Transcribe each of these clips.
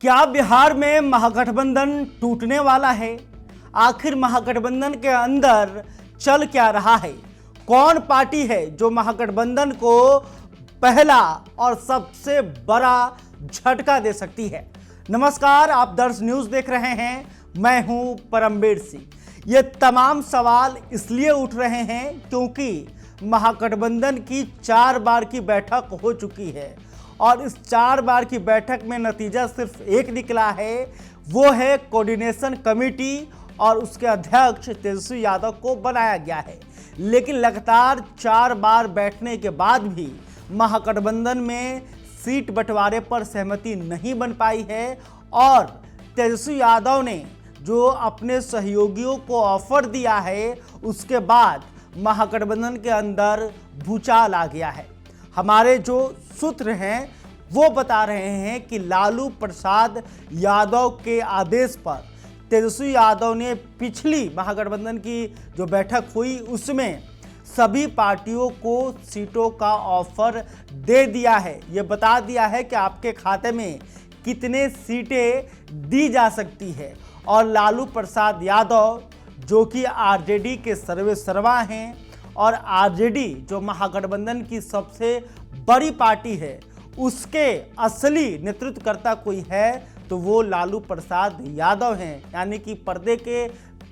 क्या बिहार में महागठबंधन टूटने वाला है? आखिर महागठबंधन के अंदर चल क्या रहा है? कौन पार्टी है जो महागठबंधन को पहला और सबसे बड़ा झटका दे सकती है? नमस्कार, आप दर्श न्यूज देख रहे हैं। मैं हूं परमवीर सिंह। ये तमाम सवाल इसलिए उठ रहे हैं क्योंकि महागठबंधन की 4 बार की बैठक हो चुकी है और इस 4 बार की बैठक में नतीजा सिर्फ एक निकला है, वो है कोऑर्डिनेशन कमेटी और उसके अध्यक्ष तेजस्वी यादव को बनाया गया है। लेकिन लगातार 4 बार बैठने के बाद भी महागठबंधन में सीट बंटवारे पर सहमति नहीं बन पाई है और तेजस्वी यादव ने जो अपने सहयोगियों को ऑफर दिया है उसके बाद महागठबंधन के अंदर भूचाल आ गया है। हमारे जो सूत्र हैं वो बता रहे हैं कि लालू प्रसाद यादव के आदेश पर तेजस्वी यादव ने पिछली महागठबंधन की जो बैठक हुई उसमें सभी पार्टियों को सीटों का ऑफर दे दिया है। ये बता दिया है कि आपके खाते में कितने सीटें दी जा सकती है और लालू प्रसाद यादव जो कि आरजेडी के सर्वेसर्वा हैं और आरजेडी जो महागठबंधन की सबसे बड़ी पार्टी है उसके असली नेतृत्वकर्ता कोई है तो वो लालू प्रसाद यादव हैं, यानी कि पर्दे के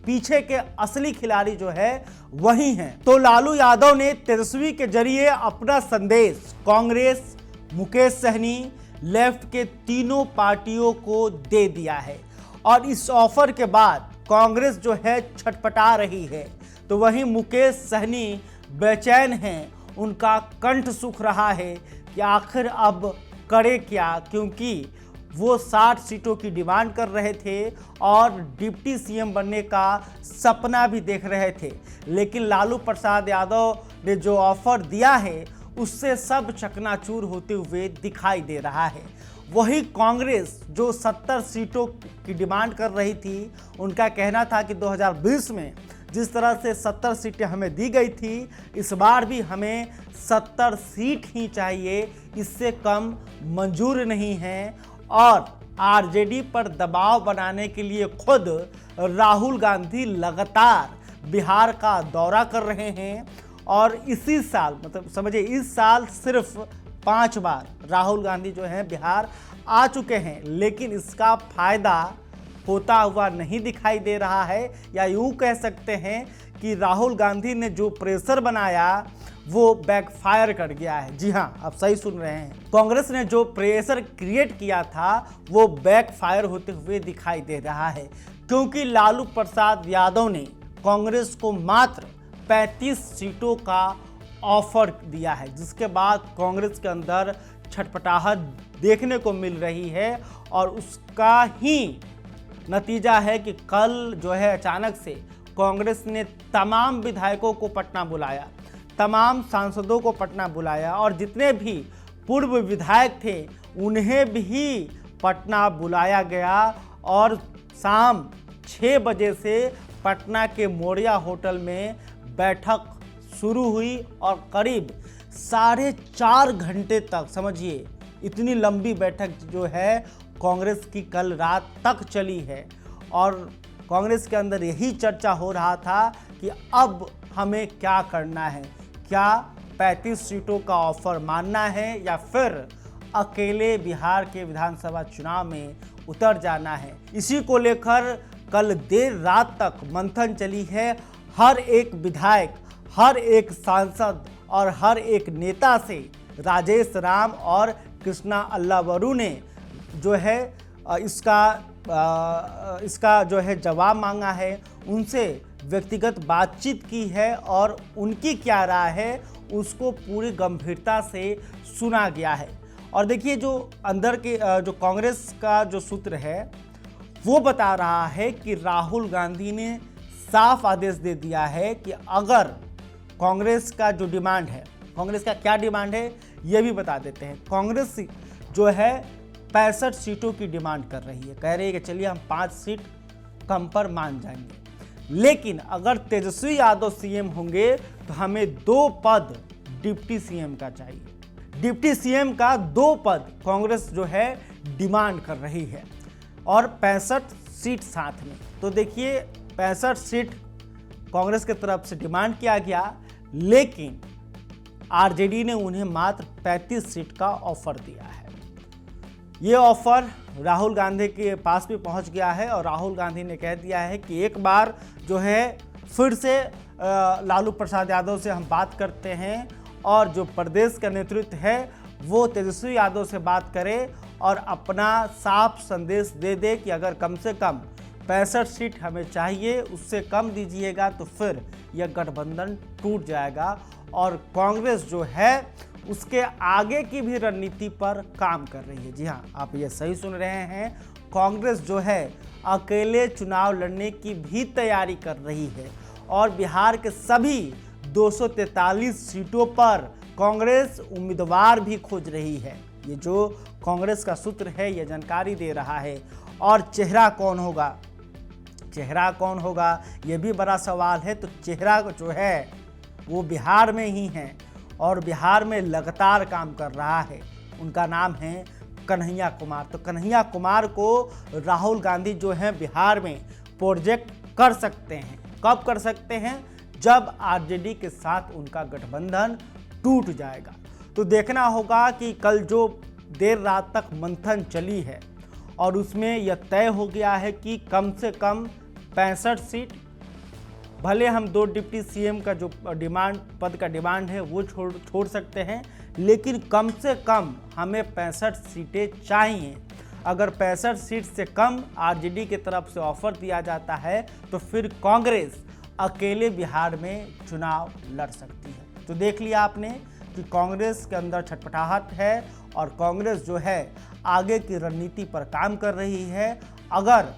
पीछे के असली खिलाड़ी जो है वही हैं। तो लालू यादव ने तेजस्वी के जरिए अपना संदेश कांग्रेस, मुकेश सहनी, लेफ्ट के तीनों पार्टियों को दे दिया है और इस ऑफर के बाद कांग्रेस जो है छटपटा रही है तो वहीं मुकेश सहनी बेचैन हैं। उनका कंठ सूख रहा है कि आखिर अब करे क्या, क्योंकि वो 60 सीटों की डिमांड कर रहे थे और डिप्टी सीएम बनने का सपना भी देख रहे थे। लेकिन लालू प्रसाद यादव ने जो ऑफर दिया है उससे सब चकनाचूर होते हुए दिखाई दे रहा है। वही कांग्रेस जो 70 सीटों की डिमांड कर रही थी, उनका कहना था कि 2020 में जिस तरह से 70 सीटें हमें दी गई थी, इस बार भी हमें 70 सीट ही चाहिए, इससे कम मंजूर नहीं है। और आरजेडी पर दबाव बनाने के लिए खुद राहुल गांधी लगातार बिहार का दौरा कर रहे हैं और इसी साल मतलब समझिए इस साल सिर्फ 5 बार राहुल गांधी जो है बिहार आ चुके हैं, लेकिन इसका फायदा होता हुआ नहीं दिखाई दे रहा है। या यूं कह सकते हैं कि राहुल गांधी ने जो प्रेशर बनाया वो बैकफायर कर गया है। जी हाँ, आप सही सुन रहे हैं। कांग्रेस ने जो प्रेशर क्रिएट किया था वो बैकफायर होते हुए दिखाई दे रहा है, क्योंकि लालू प्रसाद यादव ने कांग्रेस को मात्र 35 सीटों का ऑफर दिया है, जिसके बाद कांग्रेस के अंदर छटपटाहट देखने को मिल रही है और उसका ही नतीजा है कि कल जो है अचानक से कांग्रेस ने तमाम विधायकों को पटना बुलाया, तमाम सांसदों को पटना बुलाया और जितने भी पूर्व विधायक थे उन्हें भी पटना बुलाया गया और शाम 6 बजे से पटना के मोरिया होटल में बैठक शुरू हुई और करीब 4.5 घंटे तक, समझिए इतनी लंबी बैठक जो है कांग्रेस की कल रात तक चली है। और कांग्रेस के अंदर यही चर्चा हो रहा था कि अब हमें क्या करना है, क्या 35 सीटों का ऑफर मानना है या फिर अकेले बिहार के विधानसभा चुनाव में उतर जाना है। इसी को लेकर कल देर रात तक मंथन चली है। हर एक विधायक, हर एक सांसद और हर एक नेता से राजेश राम और कृष्णा अल्लावरू ने जो है इसका जो है जवाब मांगा है, उनसे व्यक्तिगत बातचीत की है और उनकी क्या राय है उसको पूरी गंभीरता से सुना गया है। और देखिए जो अंदर के जो कांग्रेस का जो सूत्र है वो बता रहा है कि राहुल गांधी ने साफ आदेश दे दिया है कि अगर कांग्रेस का जो डिमांड है, कांग्रेस का क्या डिमांड है ये भी बता देते हैं। कांग्रेस जो है 65 सीटों की डिमांड कर रही है, कह रही है कि चलिए हम 5 सीट कम पर मान जाएंगे, लेकिन अगर तेजस्वी यादव सीएम होंगे तो हमें 2 पद डिप्टी सीएम का चाहिए। डिप्टी सीएम का 2 पद कांग्रेस जो है डिमांड कर रही है। और 65 सीट साथ में। तो देखिए 65 सीट कांग्रेस की तरफ से डिमांड किया गया, लेकिन आरजेडी ने उन्हें मात्र 35 सीट का ऑफर दिया है। ये ऑफर राहुल गांधी के पास भी पहुंच गया है और राहुल गांधी ने कह दिया है कि एक बार जो है फिर से लालू प्रसाद यादव से हम बात करते हैं और जो प्रदेश का नेतृत्व है वो तेजस्वी यादव से बात करे और अपना साफ संदेश दे दे कि अगर कम से कम 65 सीट हमें चाहिए, उससे कम दीजिएगा तो फिर यह गठबंधन टूट जाएगा। और कांग्रेस जो है उसके आगे की भी रणनीति पर काम कर रही है। जी हाँ, आप ये सही सुन रहे हैं, कांग्रेस जो है अकेले चुनाव लड़ने की भी तैयारी कर रही है और बिहार के सभी 243 सीटों पर कांग्रेस उम्मीदवार भी खोज रही है। ये जो कांग्रेस का सूत्र है ये जानकारी दे रहा है। और चेहरा कौन होगा, चेहरा कौन होगा ये भी बड़ा सवाल है। तो चेहरा जो है वो बिहार में ही है और बिहार में लगातार काम कर रहा है। उनका नाम है कन्हैया कुमार। तो कन्हैया कुमार को राहुल गांधी जो है बिहार में प्रोजेक्ट कर सकते हैं। कब कर सकते हैं? जब आरजेडी के साथ उनका गठबंधन टूट जाएगा। तो देखना होगा कि कल जो देर रात तक मंथन चली है और उसमें यह तय हो गया है कि कम से कम 65 सीट, भले हम 2 डिप्टी सीएम का जो डिमांड पद का डिमांड है वो छोड़ सकते हैं, लेकिन कम से कम हमें 65 सीटें चाहिए। अगर 65 सीट से कम आरजेडी की तरफ से ऑफर दिया जाता है तो फिर कांग्रेस अकेले बिहार में चुनाव लड़ सकती है। तो देख लिया आपने कि कांग्रेस के अंदर छटपटाहट है और कांग्रेस जो है आगे की रणनीति पर काम कर रही है। अगर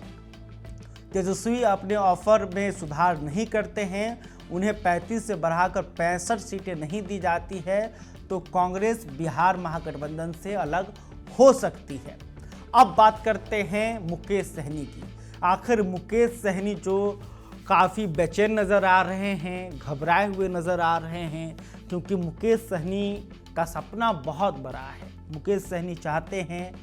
तेजस्वी अपने ऑफर में सुधार नहीं करते हैं, उन्हें 35 से बढ़ाकर 65 सीटें नहीं दी जाती है, तो कांग्रेस बिहार महागठबंधन से अलग हो सकती है। अब बात करते हैं मुकेश सहनी की। आखिर मुकेश सहनी जो काफ़ी बेचैन नज़र आ रहे हैं, घबराए हुए नज़र आ रहे हैं, क्योंकि मुकेश सहनी का सपना बहुत बड़ा है। मुकेश सहनी चाहते हैं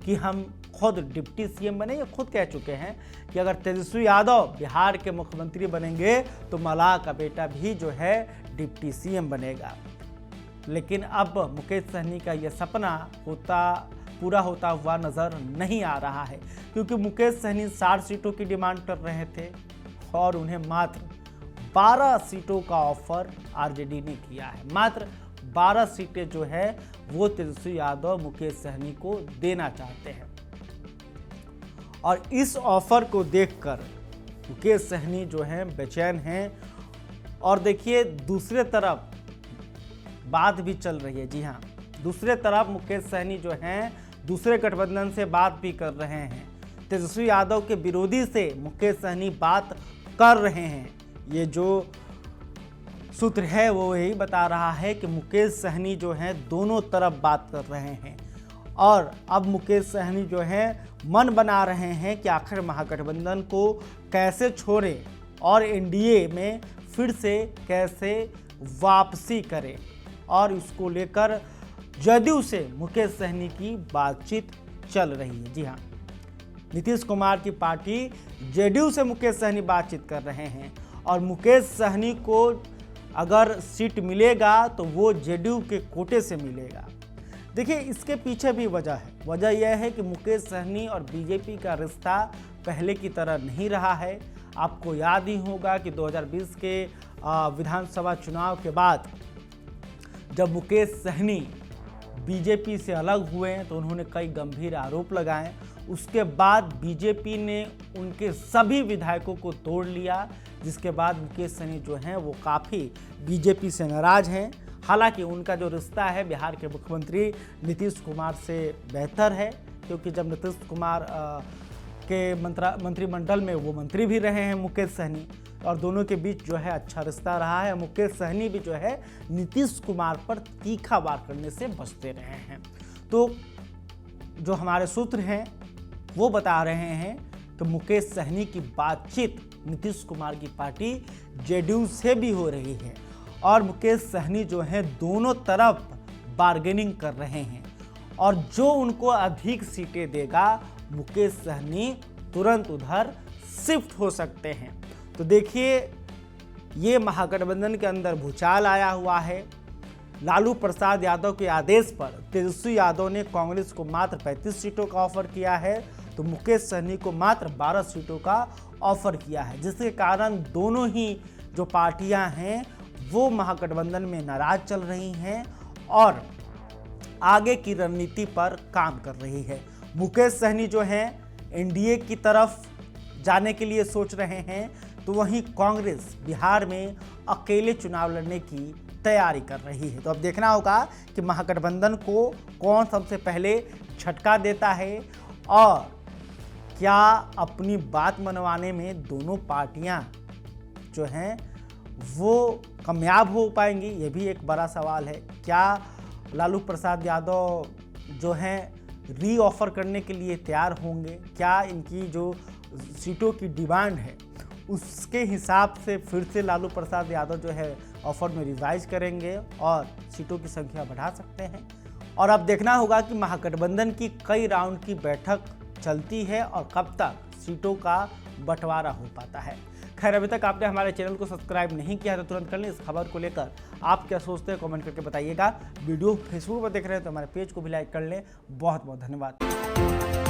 कि हम खुद डिप्टी सीएम बने। ये खुद कह चुके हैं कि अगर तेजस्वी यादव बिहार के मुख्यमंत्री बनेंगे तो मलाह का बेटा भी जो है डिप्टी सीएम बनेगा। लेकिन अब मुकेश सहनी का यह सपना पूरा होता हुआ नज़र नहीं आ रहा है, क्योंकि मुकेश सहनी 60 सीटों की डिमांड कर रहे थे और उन्हें मात्र 12 सीटों का ऑफर आरजेडी ने किया है। मात्र 12 सीटें जो है वो तेजस्वी यादव मुकेश सहनी को देना चाहते हैं और इस ऑफर को देखकर मुकेश सहनी जो है बेचैन हैं। और देखिए दूसरे तरफ बात भी चल रही है। जी हाँ, दूसरे तरफ मुकेश सहनी जो हैं दूसरे गठबंधन से बात भी कर रहे हैं। तेजस्वी यादव के विरोधी से मुकेश सहनी बात कर रहे हैं। ये जो सूत्र है वो यही बता रहा है कि मुकेश सहनी जो हैं दोनों तरफ बात कर रहे हैं और अब मुकेश सहनी जो है मन बना रहे हैं कि आखिर महागठबंधन को कैसे छोड़ें और एनडीए में फिर से कैसे वापसी करें। और इसको लेकर जदयू से मुकेश सहनी की बातचीत चल रही है। जी हाँ, नीतीश कुमार की पार्टी जदयू से मुकेश सहनी बातचीत कर रहे हैं और मुकेश सहनी को अगर सीट मिलेगा तो वो जदयू के कोटे से मिलेगा। देखिए इसके पीछे भी वजह है। वजह यह है कि मुकेश सहनी और बीजेपी का रिश्ता पहले की तरह नहीं रहा है। आपको याद ही होगा कि 2020 के विधानसभा चुनाव के बाद जब मुकेश सहनी बीजेपी से अलग हुए तो उन्होंने कई गंभीर आरोप लगाए। उसके बाद बीजेपी ने उनके सभी विधायकों को तोड़ लिया, जिसके बाद मुकेश सहनी जो हैं वो काफ़ी बीजेपी से नाराज़ हैं। हालांकि उनका जो रिश्ता है बिहार के मुख्यमंत्री नीतीश कुमार से बेहतर है, क्योंकि जब नीतीश कुमार के मंत्रिमंडल में वो मंत्री भी रहे हैं मुकेश सहनी, और दोनों के बीच जो है अच्छा रिश्ता रहा है। मुकेश सहनी भी जो है नीतीश कुमार पर तीखा वार करने से बचते रहे हैं। तो जो हमारे सूत्र हैं वो बता रहे हैं कि मुकेश सहनी की बातचीत नीतीश कुमार की पार्टी जेडीयू से भी हो रही है और मुकेश सहनी जो है दोनों तरफ बार्गेनिंग कर रहे हैं और जो उनको अधिक सीटें देगा मुकेश सहनी तुरंत उधर शिफ्ट हो सकते हैं। तो देखिए, ये महागठबंधन के अंदर भूचाल आया हुआ है। लालू प्रसाद यादव के आदेश पर तेजस्वी यादव ने कांग्रेस को मात्र 35 सीटों का ऑफर किया है, तो मुकेश सहनी को मात्र 12 सीटों का ऑफर किया है, जिसके कारण दोनों ही जो पार्टियां हैं वो महागठबंधन में नाराज चल रही हैं और आगे की रणनीति पर काम कर रही है। मुकेश सहनी जो हैं एनडीए की तरफ जाने के लिए सोच रहे हैं, तो वहीं कांग्रेस बिहार में अकेले चुनाव लड़ने की तैयारी कर रही है। तो अब देखना होगा कि महागठबंधन को कौन सबसे पहले झटका देता है और क्या अपनी बात मनवाने में दोनों पार्टियां जो हैं वो कामयाब हो पाएंगी, ये भी एक बड़ा सवाल है। क्या लालू प्रसाद यादव जो हैं री ऑफर करने के लिए तैयार होंगे? क्या इनकी जो सीटों की डिमांड है उसके हिसाब से फिर से लालू प्रसाद यादव जो है ऑफर में रिवाइज करेंगे और सीटों की संख्या बढ़ा सकते हैं? और अब देखना होगा कि महागठबंधन की कई राउंड की बैठक चलती है और कब तक सीटों का बंटवारा हो पाता है। खैर, अभी तक आपने हमारे चैनल को सब्सक्राइब नहीं किया है तो तुरंत कर लें। इस खबर को लेकर आप क्या सोचते हैं कमेंट करके बताइएगा। वीडियो फेसबुक पर देख रहे हैं तो हमारे पेज को भी लाइक कर लें। बहुत बहुत धन्यवाद।